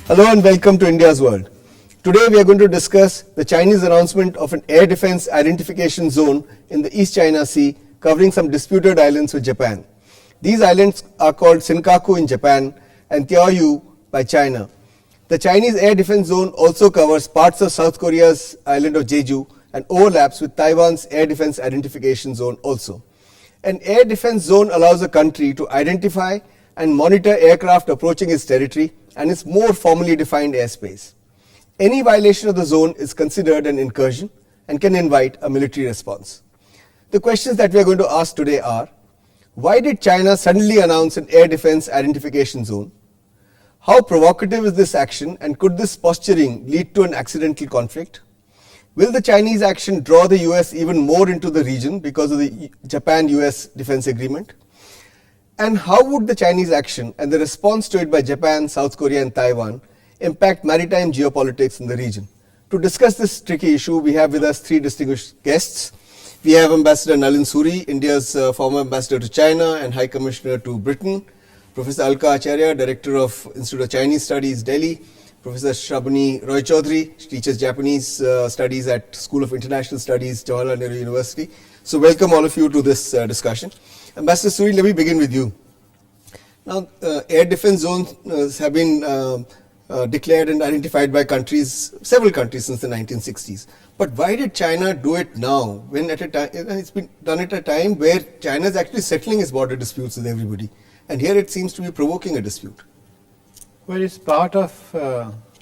Hello and welcome to India's World. Today we are going to discuss the Chinese announcement of an air defense identification zone in the East China Sea covering some disputed islands with Japan. These islands are called Senkaku in Japan and Diaoyu by China. The Chinese air defense zone also covers parts of South Korea's island of Jeju and overlaps with Taiwan's air defense identification zone also. An air defense zone allows a country to identify and monitor aircraft approaching its territory and its more formally defined airspace. Any violation of the zone is considered an incursion and can invite a military response. The questions that we are going to ask today are: why did China suddenly announce an air defense identification zone? How provocative is this action, and could this posturing lead to an accidental conflict? Will the Chinese action draw the US even more into the region because of the Japan-US defense agreement? And how would the Chinese action and the response to it by Japan, South Korea and Taiwan impact maritime geopolitics in the region? To discuss this tricky issue, we have with us three distinguished guests. We have Ambassador Nalin Surie, India's former ambassador to China and High Commissioner to Britain. Professor Alka Acharya, Director of Institute of Chinese Studies, Delhi. Professor Srabani Choudhury, she teaches Japanese studies at School of International Studies, Jawaharlal Nehru University. So welcome all of you to this discussion. Ambassador Surie, let me begin with you. Now, air defense zones have been declared and identified by countries, several countries since the 1960s. But why did China do it now, when at a time, it's been done at a time where China is actually settling its border disputes with everybody? And here it seems to be provoking a dispute. Well, it's part of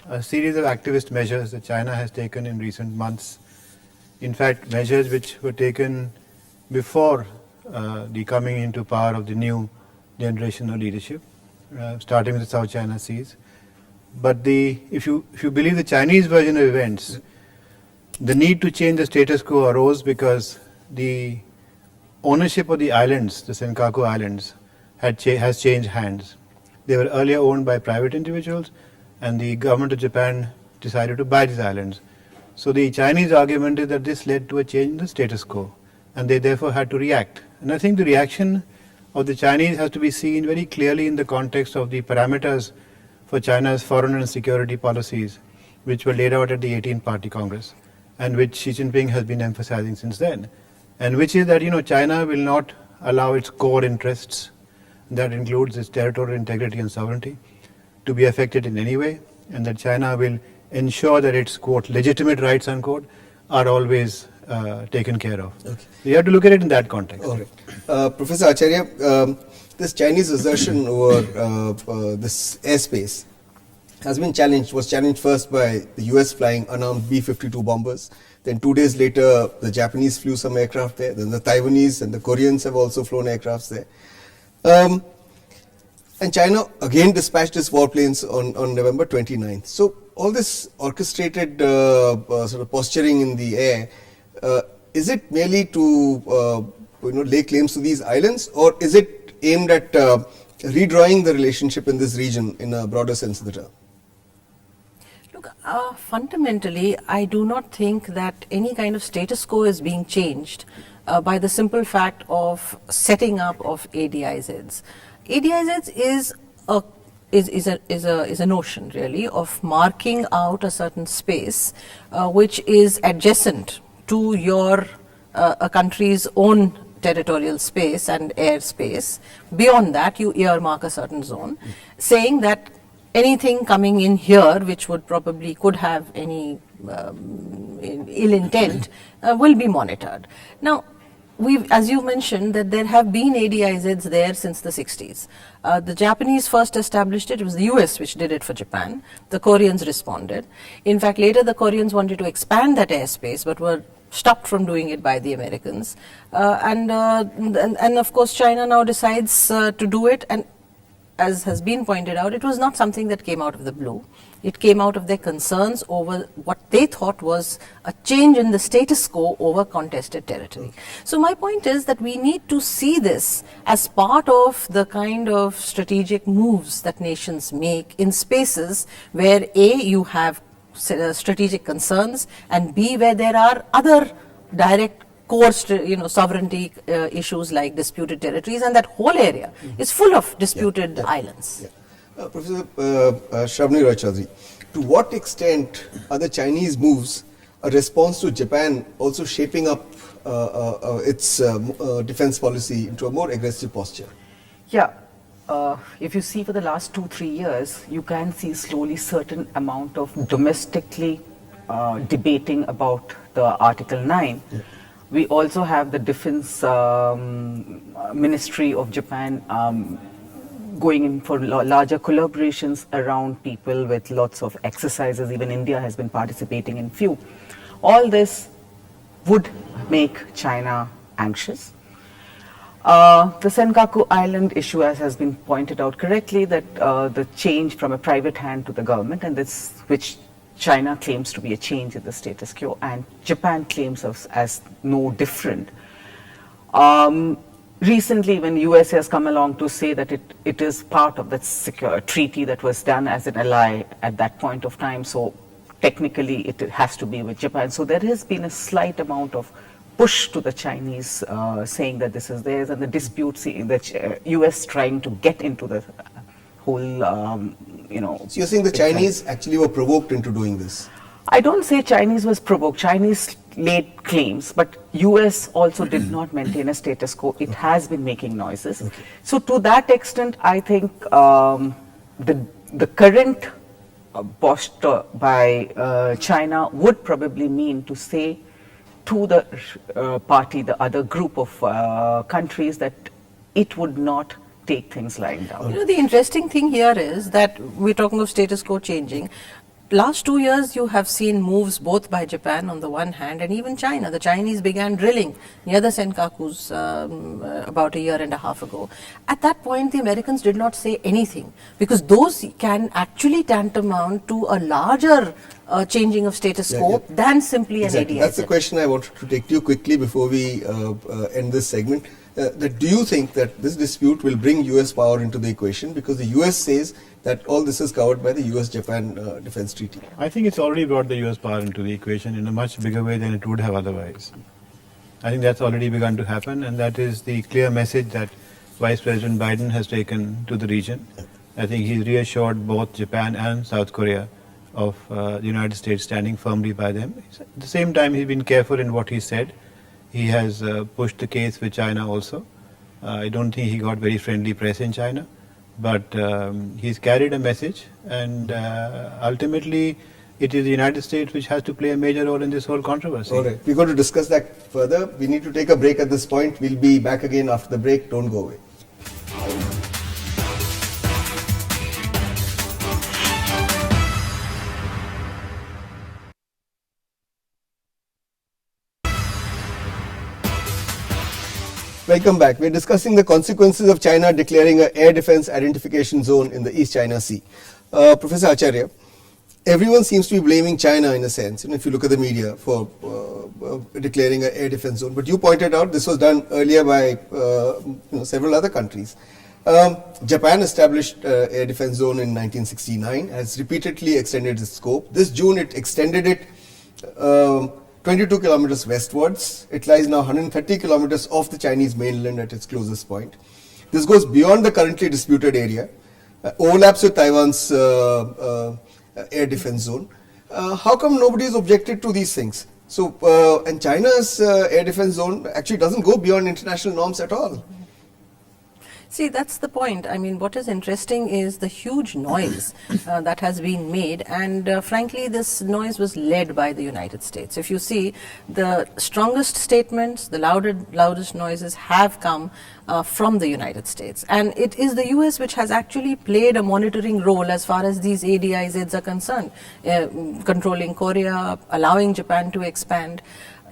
a series of activist measures that China has taken in recent months. In fact, measures which were taken before the coming into power of the new generation of leadership, starting with the South China Seas. But if you believe the Chinese version of events, the need to change the status quo arose because the ownership of the islands, the Senkaku Islands, has changed hands. They were earlier owned by private individuals, and the government of Japan decided to buy these islands. So the Chinese argument is that this led to a change in the status quo, and they therefore had to react. And I think the reaction of the Chinese has to be seen very clearly in the context of the parameters for China's foreign and security policies, which were laid out at the 18th Party Congress, and which Xi Jinping has been emphasizing since then. And which is that, China will not allow its core interests, that includes its territorial integrity and sovereignty, to be affected in any way, and that China will ensure that its, quote, legitimate rights, unquote, are always taken care of. Okay. So you have to look at it in that context. All right. Professor Acharya, this Chinese assertion over this airspace was challenged first by the US flying unarmed B-52 bombers. Then 2 days later, the Japanese flew some aircraft there. Then the Taiwanese and the Koreans have also flown aircrafts there. And China again dispatched its warplanes on November 29th. So all this orchestrated sort of posturing in the air, is it merely to lay claims to these islands, or is it aimed at redrawing the relationship in this region in a broader sense of the term? Look, fundamentally, I do not think that any kind of status quo is being changed by the simple fact of setting up of ADIZs. ADIZs is a notion really of marking out a certain space which is adjacent to your a country's own territorial space and airspace. Beyond that, you earmark a certain zone, saying that anything coming in here which could have any ill intent will be monitored. Now, as you mentioned, that there have been ADIZs there since the 60s. The Japanese first established it. It was the US which did it for Japan. The Koreans responded. In fact, later the Koreans wanted to expand that airspace, but were stopped from doing it by the Americans. And of course, China now decides to do it. And as has been pointed out, it was not something that came out of the blue. It came out of their concerns over what they thought was a change in the status quo over contested territory. So my point is that we need to see this as part of the kind of strategic moves that nations make in spaces where A, you have strategic concerns, and B, where there are other direct core sovereignty issues like disputed territories, and that whole area is full of disputed islands. Yeah. Professor Srabani Choudhury, to what extent are the Chinese moves a response to Japan also shaping up its defense policy into a more aggressive posture? Yeah, if you see for the last 2-3 years, you can see slowly certain amount of domestically debating about the Article 9. Yeah. We also have the Defense Ministry of Japan going in for larger collaborations around people with lots of exercises. Even India has been participating in few. All this would make China anxious. The Senkaku Island issue, as has been pointed out correctly, that the change from a private hand to the government, and this which China claims to be a change in the status quo, and Japan claims as no different. Recently, when US has come along to say that it is part of that secure treaty that was done as an ally at that point of time, so technically it has to be with Japan. So there has been a slight amount of push to the Chinese saying that this is theirs, and the dispute, the US trying to get into the whole, So you're saying the Chinese actually were provoked into doing this? I don't say Chinese was provoked. Chinese laid claims, but US also did not maintain a status quo. It has been making noises. Okay. So to that extent, I think the current posture by China would probably mean to say to the party, the other group of countries, that it would not take things lying down. You know, the interesting thing here is that we're talking of status quo changing. Last 2 years, you have seen moves both by Japan on the one hand and even China. The Chinese began drilling near the Senkakus about a year and a half ago. At that point, the Americans did not say anything because those can actually tantamount to a larger changing of status quo than simply Exactly. an That's the ADIZ. question I wanted to take to you quickly before we end this segment. That do you think that this dispute will bring US power into the equation, because the US says that all this is covered by the US-Japan Defense Treaty? I think it's already brought the US power into the equation in a much bigger way than it would have otherwise. I think that's already begun to happen, and that is the clear message that Vice President Biden has taken to the region. I think he's reassured both Japan and South Korea of the United States standing firmly by them. At the same time, he's been careful in what he said. He has pushed the case with China also. I don't think he got very friendly press in China, but he's carried a message, and ultimately it is the United States which has to play a major role in this whole controversy. All right, we're going to discuss that further. We need to take a break at this point. We'll be back again after the break. Don't go away. Welcome back. We're discussing the consequences of China declaring an air defense identification zone in the East China Sea. Professor Acharya, everyone seems to be blaming China in a sense, if you look at the media, for declaring an air defense zone. But you pointed out this was done earlier by several other countries. Japan established air defense zone in 1969, has repeatedly extended its scope. This June it extended it 22 kilometers westwards. It lies now 130 kilometers off the Chinese mainland at its closest point. This goes beyond the currently disputed area, overlaps with Taiwan's air defense zone. How come nobody has objected to these things? So, and China's air defense zone actually doesn't go beyond international norms at all. See, that's the point. I mean, what is interesting is the huge noise that has been made, and frankly, this noise was led by the United States. If you see, the strongest statements, the loudest noises have come from the United States, and it is the US which has actually played a monitoring role as far as these ADIZs are concerned, controlling Korea, allowing Japan to expand.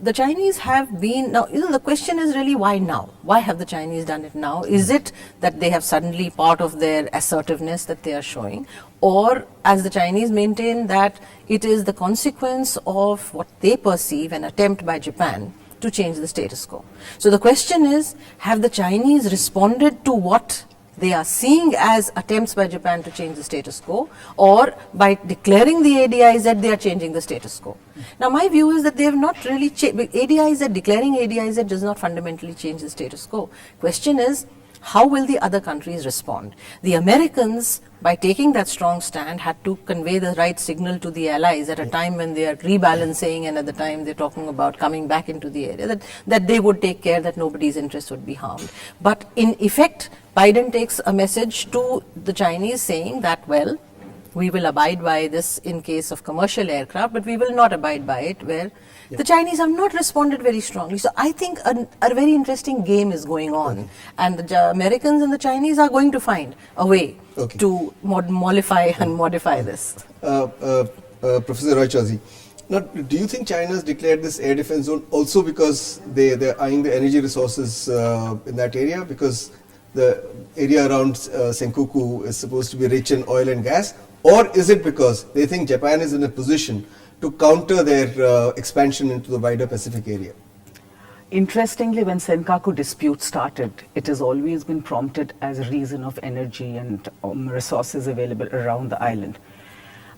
The Chinese have been, now, the question is really why now? Why have the Chinese done it now? Is it that they have suddenly part of their assertiveness that they are showing? Or, as the Chinese maintain, that it is the consequence of what they perceive an attempt by Japan to change the status quo? So the question is, have the Chinese responded to what they are seeing as attempts by Japan to change the status quo, or by declaring the ADIZ they are changing the status quo? Now my view is that they have not really changed. ADIZ, declaring ADIZ does not fundamentally change the status quo. Question is, how will the other countries respond? The Americans, by taking that strong stand, had to convey the right signal to the allies at a time when they are rebalancing and at the time they're talking about coming back into the area, that they would take care that nobody's interest would be harmed. But in effect, Biden takes a message to the Chinese saying that, well, we will abide by this in case of commercial aircraft, but we will not abide by it where the Chinese have not responded very strongly. So I think a very interesting game is going on, and the Americans and the Chinese are going to find a way to mollify and modify this. Professor Roy Choudhury, now, do you think China has declared this air defense zone also because they're eyeing the energy resources in that area, because the area around Senkaku is supposed to be rich in oil and gas, or is it because they think Japan is in a position to counter their expansion into the wider Pacific area? Interestingly, when Senkaku dispute started, it has always been prompted as a reason of energy and resources available around the island.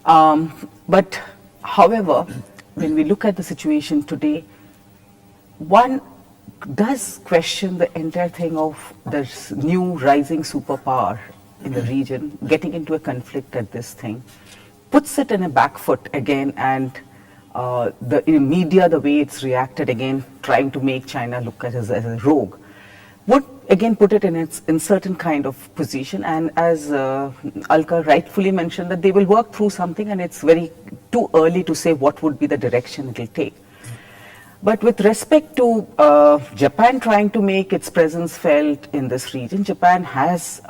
But however, when we look at the situation today, one does question the entire thing of this new rising superpower in the region getting into a conflict at this thing, puts it in a back foot again, and the media, the way it's reacted again, trying to make China look at it as a rogue, would again put it in certain kind of position. And as Alka rightfully mentioned, that they will work through something, and it's very too early to say what would be the direction it will take. But with respect to Japan trying to make its presence felt in this region, Japan has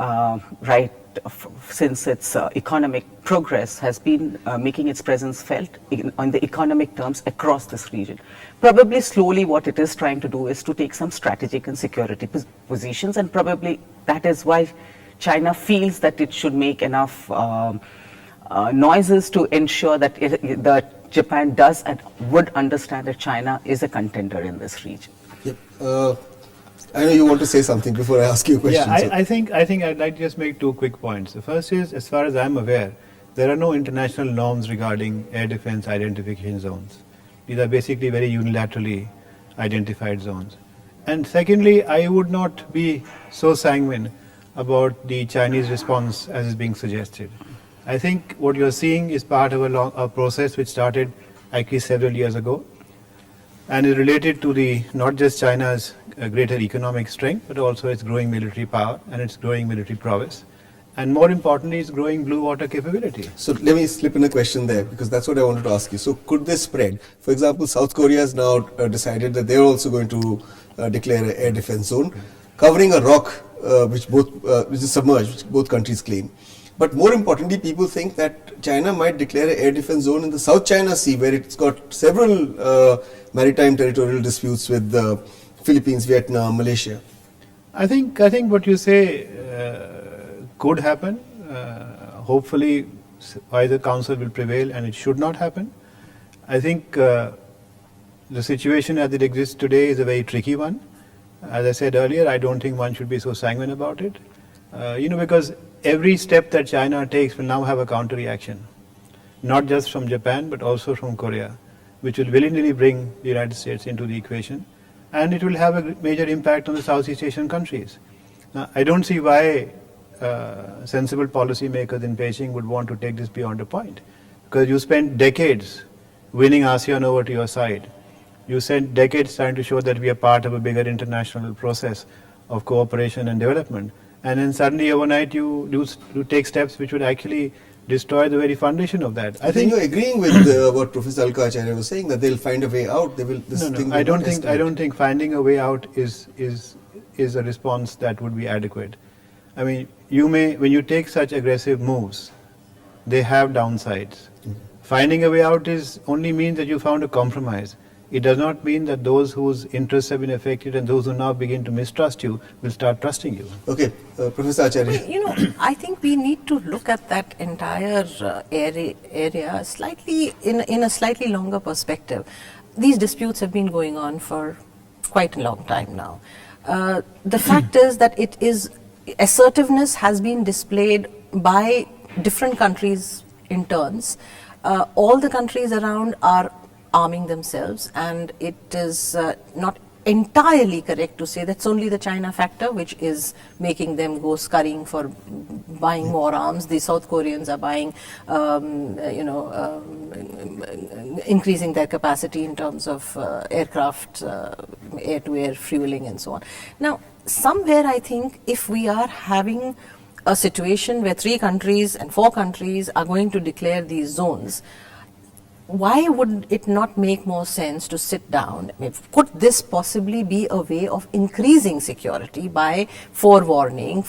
since its economic progress has been making its presence felt on the economic terms across this region. Probably slowly what it is trying to do is to take some strategic and security positions, and probably that is why China feels that it should make enough noises to ensure that that Japan does and would understand that China is a contender in this region. Yep. I know you want to say something before I ask you a question. Yeah, I think I'd like to just make two quick points. The first is, as far as I'm aware, there are no international norms regarding air defense identification zones. These are basically very unilaterally identified zones. And secondly, I would not be so sanguine about the Chinese response as is being suggested. I think what you're seeing is part of a process which started actually several years ago, and is related to not just China's greater economic strength, but also its growing military power and its growing military prowess, and more importantly, its growing blue water capability. So let me slip in a question there, because that's what I wanted to ask you. So could this spread? For example, South Korea has now decided that they're also going to declare an air defense zone covering a rock which is submerged, which both countries claim. But more importantly, people think that China might declare an air defense zone in the South China Sea, where it's got several maritime territorial disputes with the Philippines, Vietnam, Malaysia. I think what you say could happen. Hopefully, either council will prevail, and it should not happen. I think the situation as it exists today is a very tricky one. As I said earlier, I don't think one should be so sanguine about it. Because every step that China takes will now have a counter reaction, not just from Japan, but also from Korea, which will willingly bring the United States into the equation, and it will have a major impact on the Southeast Asian countries. Now, I don't see why sensible policymakers in Beijing would want to take this beyond a point, because you spent decades winning ASEAN over to your side. You spent decades trying to show that we are part of a bigger international process of cooperation and development. And then suddenly overnight you take steps which would actually destroy the very foundation of that. I think you're agreeing with what Professor Alka Acharya was saying, that they'll find a way out. They will. I don't think finding a way out is a response that would be adequate. I mean, when you take such aggressive moves, they have downsides. Finding a way out only means that you found a compromise. It does not mean that those whose interests have been affected and those who now begin to mistrust you will start trusting you. Okay, Professor Acharya. Well, I think we need to look at that entire area slightly in a slightly longer perspective. These disputes have been going on for quite a long time now. The fact is that assertiveness has been displayed by different countries in turns. All the countries around are arming themselves, and it is not entirely correct to say that's only the China factor which is making them go scurrying for buying more arms. The South Koreans are buying, increasing their capacity in terms of aircraft, air-to-air fueling and so on. Now, somewhere I think if we are having a situation where 3 countries and 4 countries are going to declare these zones, why would it not make more sense to sit down? I mean, could this possibly be a way of increasing security by forewarning,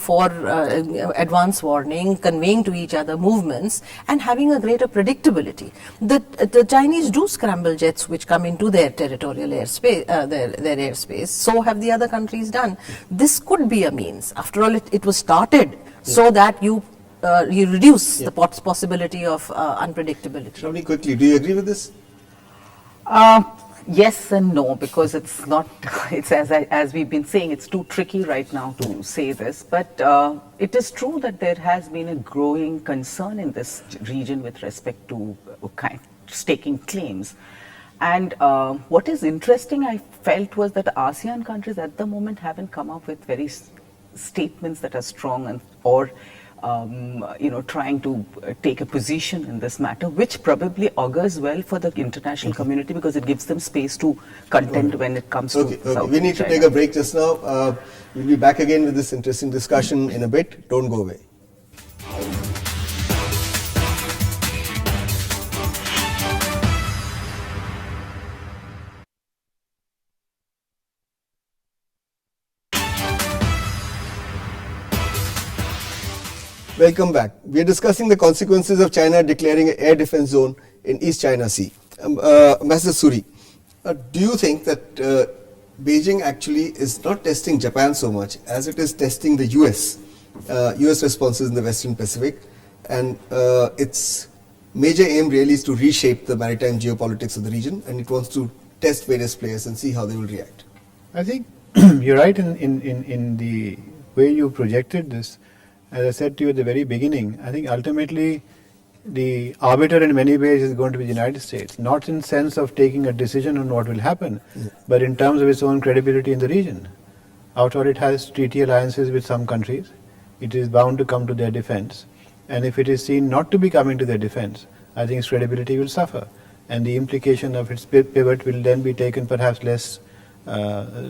advance warning, conveying to each other movements and having a greater predictability? The Chinese do scramble jets which come into their territorial airspace, their airspace. So have the other countries done. This could be a means. After all, it was started so that you reduce the possibility of unpredictability. Srabani, quickly, do you agree with this? Yes and no, because it's not, it's as we've been saying, it's too tricky right now to say this. But it is true that there has been a growing concern in this region with respect to staking claims. And what is interesting, I felt, was that ASEAN countries at the moment haven't come up with very statements that are strong and or trying to take a position in this matter, which probably augurs well for the international community because it gives them space to contend when it comes to South We need to China. take a break just now. We'll be back again with this interesting discussion in a bit. Don't go away. Welcome back. We are discussing the consequences of China declaring an air defense zone in East China Sea. Master Surie, do you think that Beijing actually is not testing Japan so much as it is testing the US responses in the Western Pacific, and its major aim really is to reshape the maritime geopolitics of the region, and it wants to test various players and see how they will react? I think you're right in the way you projected this. As I said to you at the very beginning, I think ultimately the arbiter in many ways is going to be the United States, not in sense of taking a decision on what will happen, but in terms of its own credibility in the region. After all, it has treaty alliances with some countries. It is bound to come to their defense. And if it is seen not to be coming to their defense, I think its credibility will suffer. And the implication of its pivot will then be taken perhaps less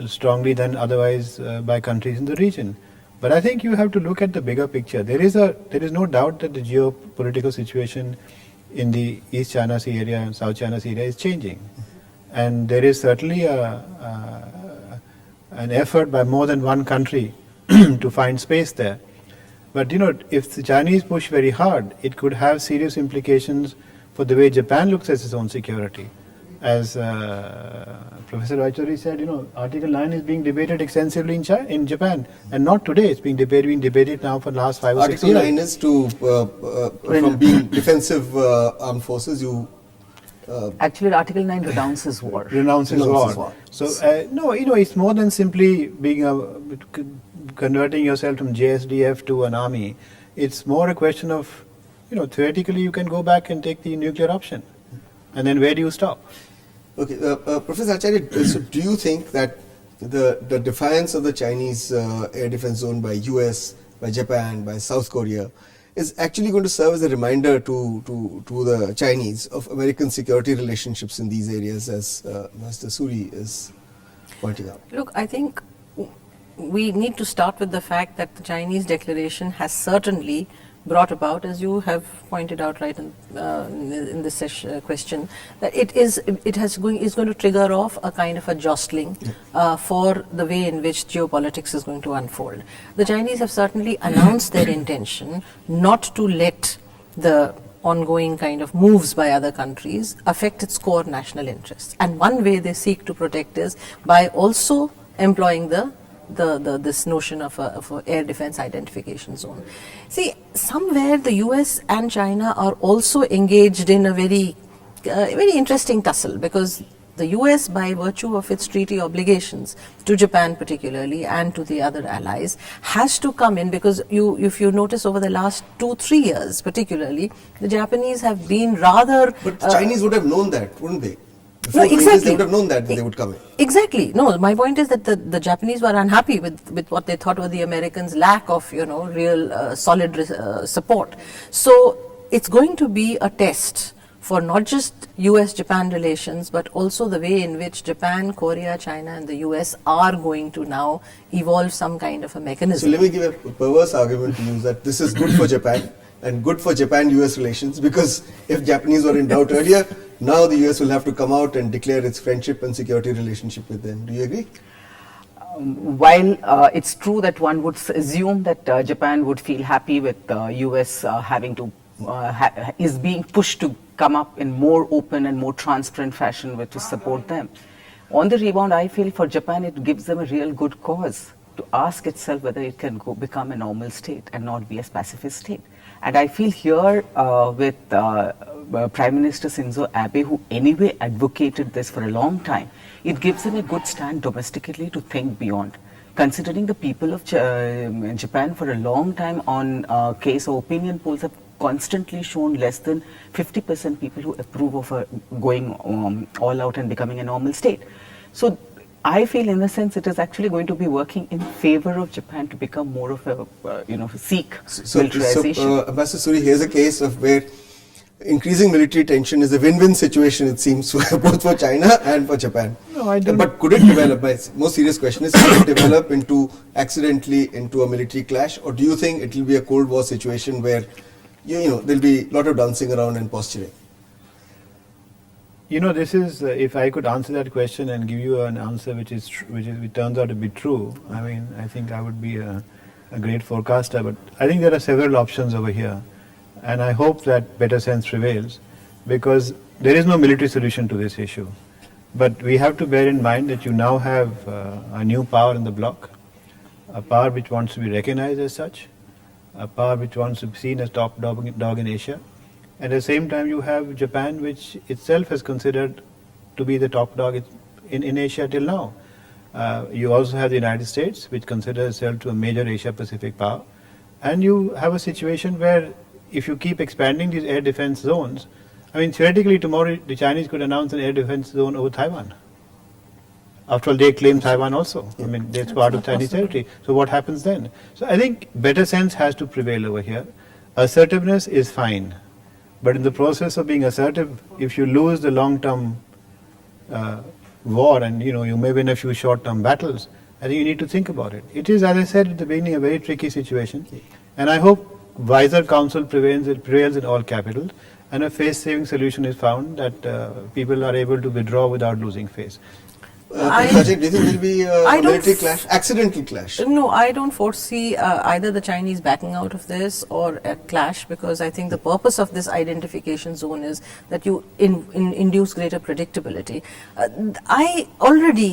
strongly than otherwise by countries in the region. But I think you have to look at the bigger picture. There is no doubt that the geopolitical situation in the East China Sea area and South China Sea area is changing. And there is certainly an effort by more than one country to find space there. But if the Chinese push very hard, it could have serious implications for the way Japan looks at its own security. As Professor Choudhury said, Article 9 is being debated extensively in Japan, and not today. It's being debated now for the last 5 or 6 years. Article 9 is to from being defensive armed forces. Actually, Article 9 renounces war. Renounces war. So no, it's more than simply being converting yourself from JSDF to an army. It's more a question of, theoretically you can go back and take the nuclear option, and then where do you stop? Okay, Professor Acharya, so do you think that the defiance of the Chinese air defense zone by US, by Japan, by South Korea is actually going to serve as a reminder to the Chinese of American security relationships in these areas, as Master Surie is pointing out? Look, I think we need to start with the fact that the Chinese declaration has certainly brought about, as you have pointed out right in this question, that is going to trigger off a kind of a jostling for the way in which geopolitics is going to unfold. The Chinese have certainly announced their intention not to let the ongoing kind of moves by other countries affect its core national interests. And one way they seek to protect is by also employing this notion of a air defense identification zone. See, somewhere the US and China are also engaged in a very interesting tussle, because the US, by virtue of its treaty obligations to Japan particularly and to the other allies, has to come in, because if you notice over the last 2-3 years particularly, the Japanese have been rather... But the Chinese would have known that, wouldn't they? Before doing this, they would have known that they would come in. Exactly. No, my point is that the Japanese were unhappy with what they thought were the Americans' lack of, real solid support. So it's going to be a test for not just US-Japan relations, but also the way in which Japan, Korea, China and the US are going to now evolve some kind of a mechanism. So let me give a perverse argument to use that this is good for Japan and good for Japan-US relations, because if Japanese were in doubt earlier, now the US will have to come out and declare its friendship and security relationship with them. Do you agree? While it's true that one would assume that Japan would feel happy with US having to is being pushed to come up in more open and more transparent fashion to support them. On the rebound, I feel for Japan it gives them a real good cause to ask itself whether it can become a normal state and not be a pacifist state. And I feel here with Prime Minister Shinzo Abe, who anyway advocated this for a long time, it gives him a good stand domestically to think beyond. Considering the people of Japan for a long time on case or opinion polls have constantly shown less than 50% people who approve of going all out and becoming a normal state. So I feel in a sense it is actually going to be working in favor of Japan to become more of a seek militarization. So Ambassador Surie, here's a case of where increasing military tension is a win-win situation, it seems, both for China and for Japan. No, I don't. But could it develop, my most serious question is, could it develop accidentally into a military clash, or do you think it will be a Cold War situation where there'll be a lot of dancing around and posturing? This is, if I could answer that question and give you an answer which turns out to be true, I mean, I think I would be a great forecaster, but I think there are several options over here, and I hope that better sense prevails, because there is no military solution to this issue. But we have to bear in mind that you now have a new power in the bloc, a power which wants to be recognized as such, a power which wants to be seen as top dog in Asia. At the same time, you have Japan, which itself has considered to be the top dog in Asia till now. You also have the United States, which considers itself to a major Asia-Pacific power. And you have a situation where if you keep expanding these air defense zones, I mean, theoretically tomorrow the Chinese could announce an air defense zone over Taiwan. After all, they claim Taiwan also. I mean, that's part of Chinese territory. So what happens then? So I think better sense has to prevail over here. Assertiveness is fine. But in the process of being assertive, if you lose the long-term war and you may win a few short-term battles, I think you need to think about it. It is, as I said at the beginning, a very tricky situation. And I hope wiser counsel prevails in all capitals, and a face-saving solution is found that people are able to withdraw without losing face. Do you think there will be a military clash, accidental clash? No, I don't foresee either the Chinese backing out of this or a clash, because I think the purpose of this identification zone is that you induce greater predictability.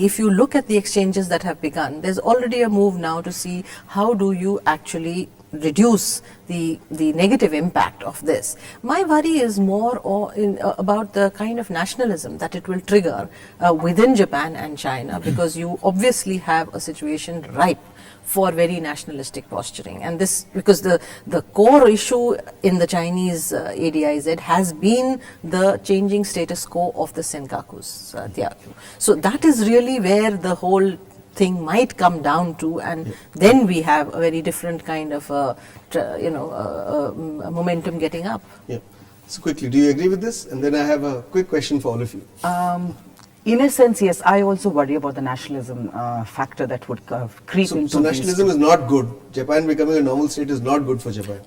If you look at the exchanges that have begun, there's already a move now to see how do you actually reduce the negative impact of this. My worry is more about the kind of nationalism that it will trigger within Japan and China, because you obviously have a situation ripe for very nationalistic posturing, and this because the core issue in the Chinese ADIZ has been the changing status quo of the Senkaku's Tyagyu. So that is really where the whole thing might come down to, and then we have a very different kind of momentum getting up. Yeah. So quickly, do you agree with this? And then I have a quick question for all of you. In a sense, yes. I also worry about the nationalism factor that would creep into. So nationalism is not good. Japan becoming a normal state is not good for Japan.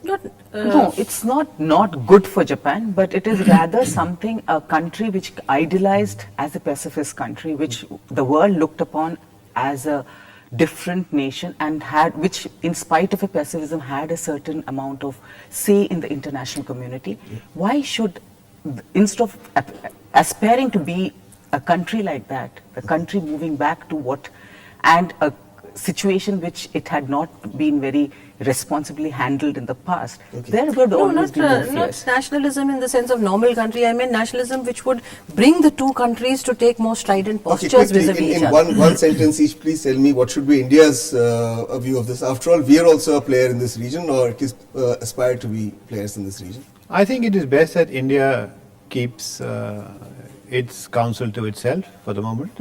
No, it's not good for Japan, but it is rather something, a country which idealized as a pacifist country, which the world looked upon as a different nation, and which in spite of a pacifism had a certain amount of say in the international community. Why should, instead of aspiring to be a country like that, the country moving back to and a situation which it had not been very responsibly handled in the past, there would always be more fears. Not nationalism in the sense of normal country. I mean nationalism which would bring the two countries to take more strident postures vis-a-vis each other. In one sentence each, please tell me what should be India's view of this. After all, we are also a player in this region, or at least aspire to be players in this region. I think it is best that India keeps its counsel to itself for the moment.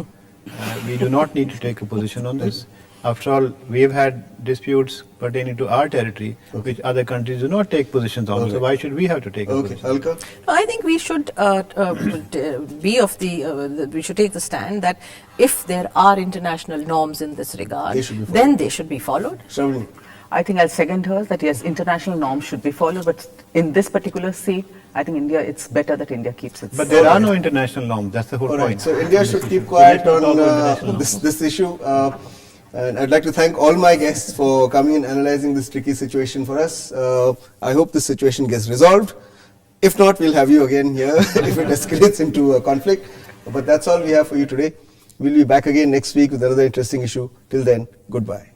We do not need to take a position on this. After all, we have had disputes pertaining to our territory, which other countries do not take positions on. So why should we have to take a Okay, position? Alka? No, I think we should be of we should take the stand that if there are international norms in this regard, They should be followed. then they should be followed. Srabani? I think I'll second hers that yes, international norms should be followed, but in this particular seat, I think India, it's better that India keeps its. But there are no international norms. That's the whole All point. right, so India should keep quiet let's not on talk about international this issue. And I'd like to thank all my guests for coming and analyzing this tricky situation for us. I hope this situation gets resolved. If not, we'll have you again here if it escalates into a conflict. But that's all we have for you today. We'll be back again next week with another interesting issue. Till then, goodbye.